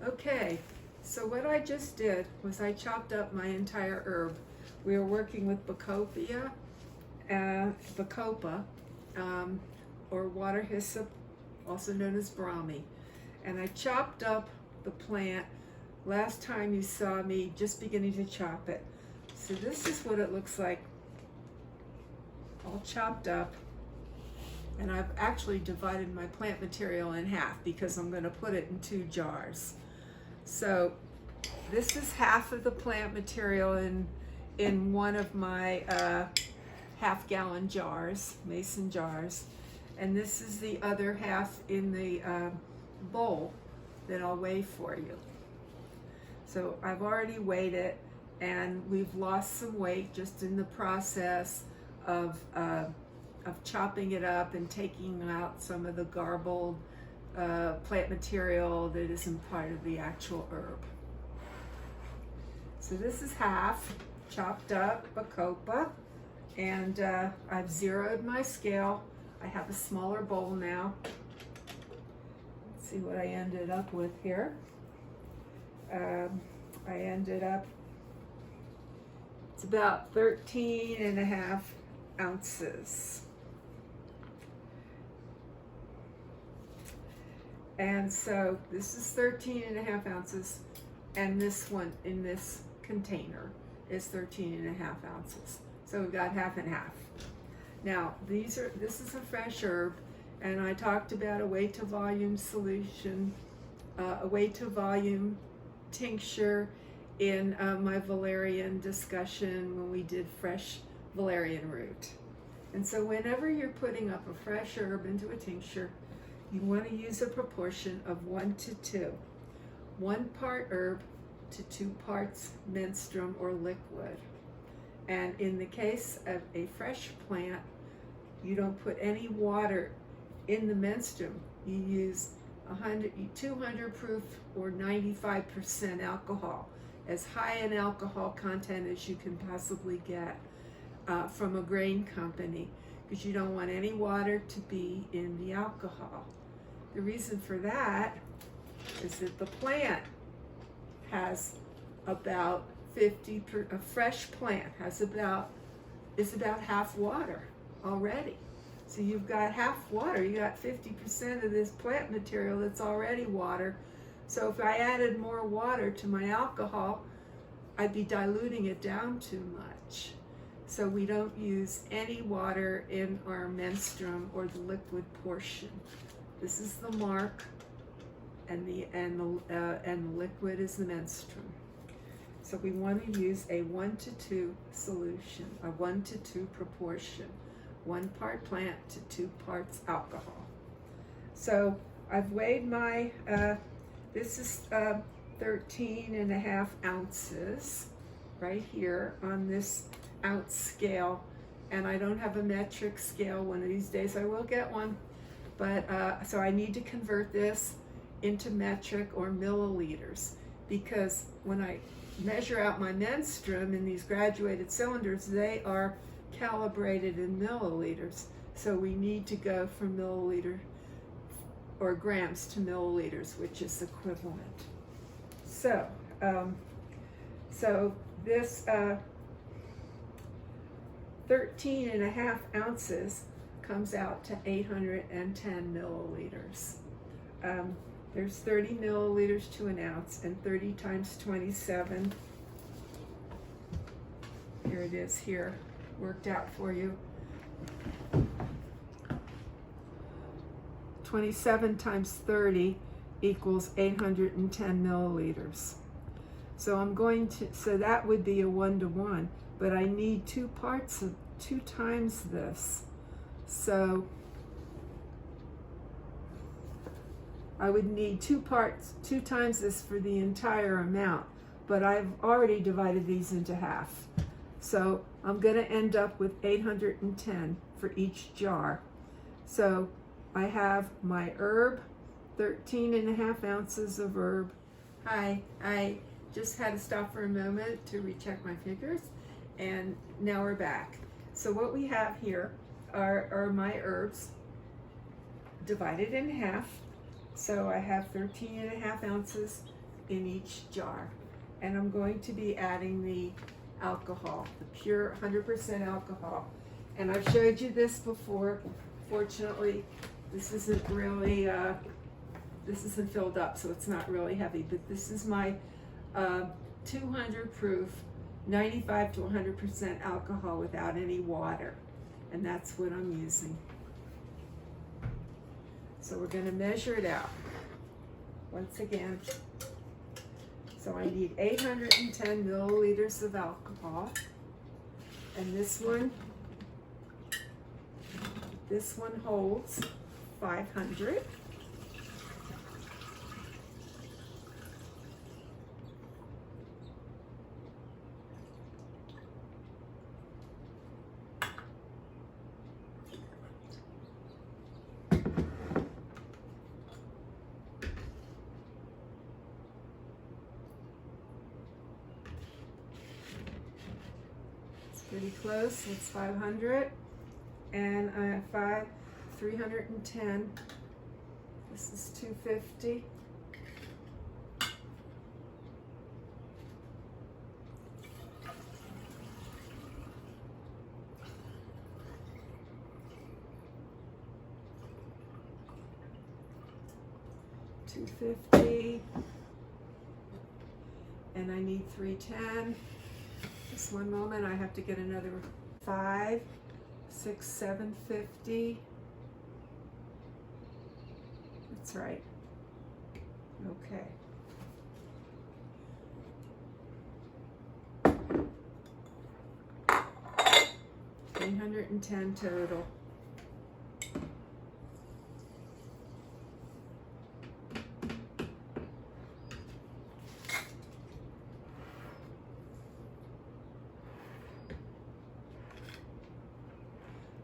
Okay, so what I just did was I chopped up my entire herb. We are working with Bacopa, or water hyssop, also known as brahmi. And I chopped up the plant last time you saw me just beginning to chop it. So this is what it looks like, all chopped up. And I've actually divided my plant material in half because I'm going to put it in 2 jars. So this is half of the plant material in one of my half-gallon jars, mason jars, and this is the other half in the bowl that I'll weigh for you. So I've already weighed it, and we've lost some weight just in the process of chopping it up and taking out some of the garbled plant material that isn't part of the actual herb. So this is half chopped up Bacopa, and I've zeroed my scale. I have a smaller bowl now. Let's see what I ended up with here. I ended up, it's about 13.5 ounces. And so this is 13.5 ounces, and this one in this container is 13.5 ounces. So we've got half and half. Now this is a fresh herb, and I talked about a weight to volume solution, a weight to volume tincture in my valerian discussion when we did fresh valerian root. And so whenever you're putting up a fresh herb into a tincture, you want to use a proportion of 1 to 2. 1 part herb to 2 parts menstruum or liquid. And in the case of a fresh plant, you don't put any water in the menstruum. You use 200 proof or 95% alcohol, as high an alcohol content as you can possibly get from a grain company, because you don't want any water to be in the alcohol. The reason for that is that the plant has about a fresh plant is about half water already. So you've got half water, you got 50% of this plant material that's already water. So if I added more water to my alcohol, I'd be diluting it down too much. So we don't use any water in our menstruum or the liquid portion. This is the mark, and the liquid is the menstruum. So we want to use a 1 to 2 solution, a 1 to 2 proportion, 1 part plant to 2 parts alcohol. So I've weighed my, this is 13.5 ounces right here on this ounce scale, and I don't have a metric scale. One of these days I will get one. But so I need to convert this into metric or milliliters, because when I measure out my menstruum in these graduated cylinders, they are calibrated in milliliters. So we need to go from milliliter or grams to milliliters, which is equivalent. So, this 13.5 ounces comes out to 810 milliliters. There's 30 milliliters to an ounce, and 30 times 27, here it is here, worked out for you. 27 times 30 equals 810 milliliters. So that would be a 1-to-1, but I need 2 times this. So I would need 2 times this for the entire amount, but I've already divided these into half. So I'm going to end up with 810 for each jar. So I have my herb, 13.5 ounces of herb. Hi, I just had to stop for a moment to recheck my figures, and now we're back. So what we have here are my herbs divided in half. So I have 13.5 ounces in each jar. And I'm going to be adding the alcohol, the pure 100% alcohol. And I've showed you this before. Fortunately, this isn't really, this isn't filled up, so it's not really heavy, but this is my 200 proof, 95 to 100% alcohol without any water. And that's what I'm using. So we're going to measure it out once again. So I need 810 milliliters of alcohol. And this one holds 500. Pretty close. It's 500, and I have 310. This is 250. $250, and I need 310. Just one moment, I have to get another 5, 6, 750. That's right. Okay. $810 total.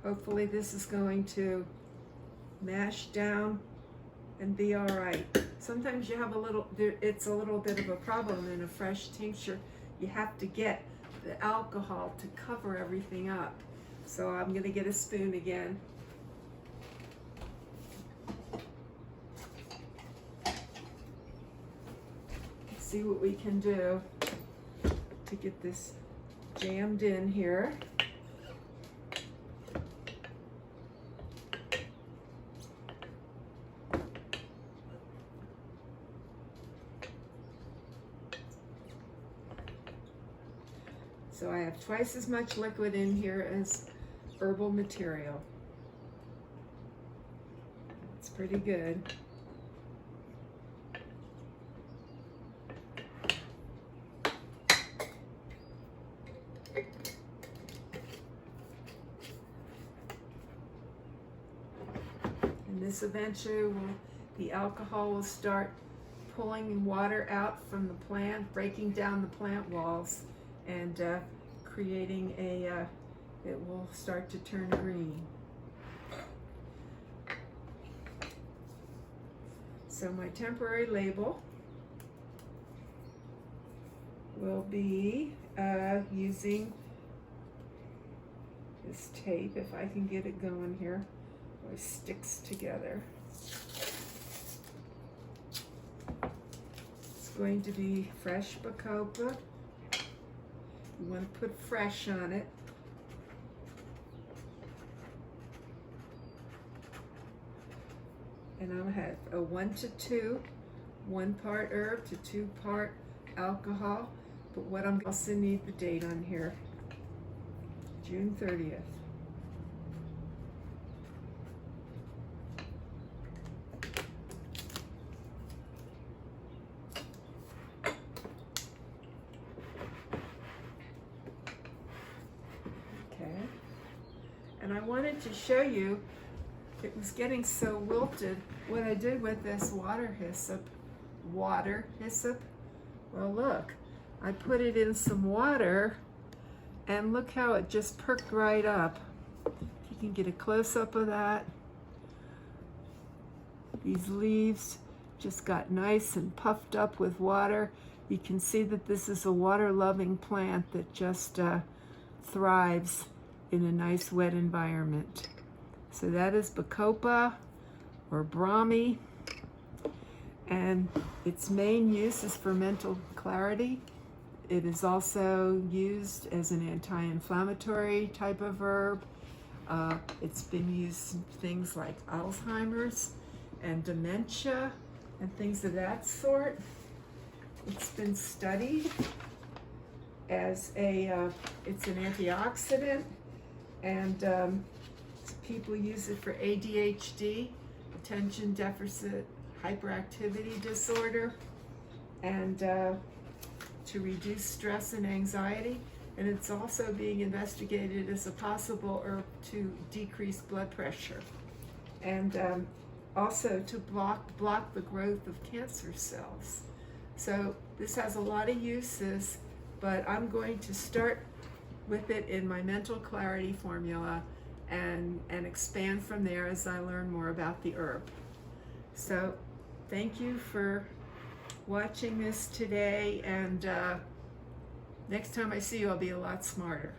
Hopefully this is going to mash down and be all right. Sometimes you have it's a little bit of a problem in a fresh tincture. You have to get the alcohol to cover everything up. So I'm going to get a spoon again. See what we can do to get this jammed in here. So I have twice as much liquid in here as herbal material. It's pretty good. And this eventually the alcohol will start pulling water out from the plant, breaking down the plant walls, and creating it will start to turn green. So my temporary label will be using this tape, if I can get it going here. It always sticks together. It's going to be fresh Bacopa. You want to put fresh on it. And I'll have a 1 to 2, 1 part herb to 2 part alcohol. But what I'm also need the date on here, June 30th. And I wanted to show you, it was getting so wilted, what I did with this water hyssop. Well, look, I put it in some water, and look how it just perked right up. You can get a close-up of that. These leaves just got nice and puffed up with water. You can see that this is a water-loving plant that just thrives in a nice wet environment. So that is Bacopa or Brahmi, and its main use is for mental clarity. It is also used as an anti-inflammatory type of herb. It's been used in things like Alzheimer's and dementia and things of that sort. It's been studied as it's an antioxidant, and people use it for ADHD, attention deficit hyperactivity disorder, and to reduce stress and anxiety. And it's also being investigated as a possible herb to decrease blood pressure, and also to block the growth of cancer cells. So this has a lot of uses, but I'm going to start with it in my mental clarity formula and expand from there as I learn more about the herb. So thank you for watching this today, and next time I see you, I'll be a lot smarter.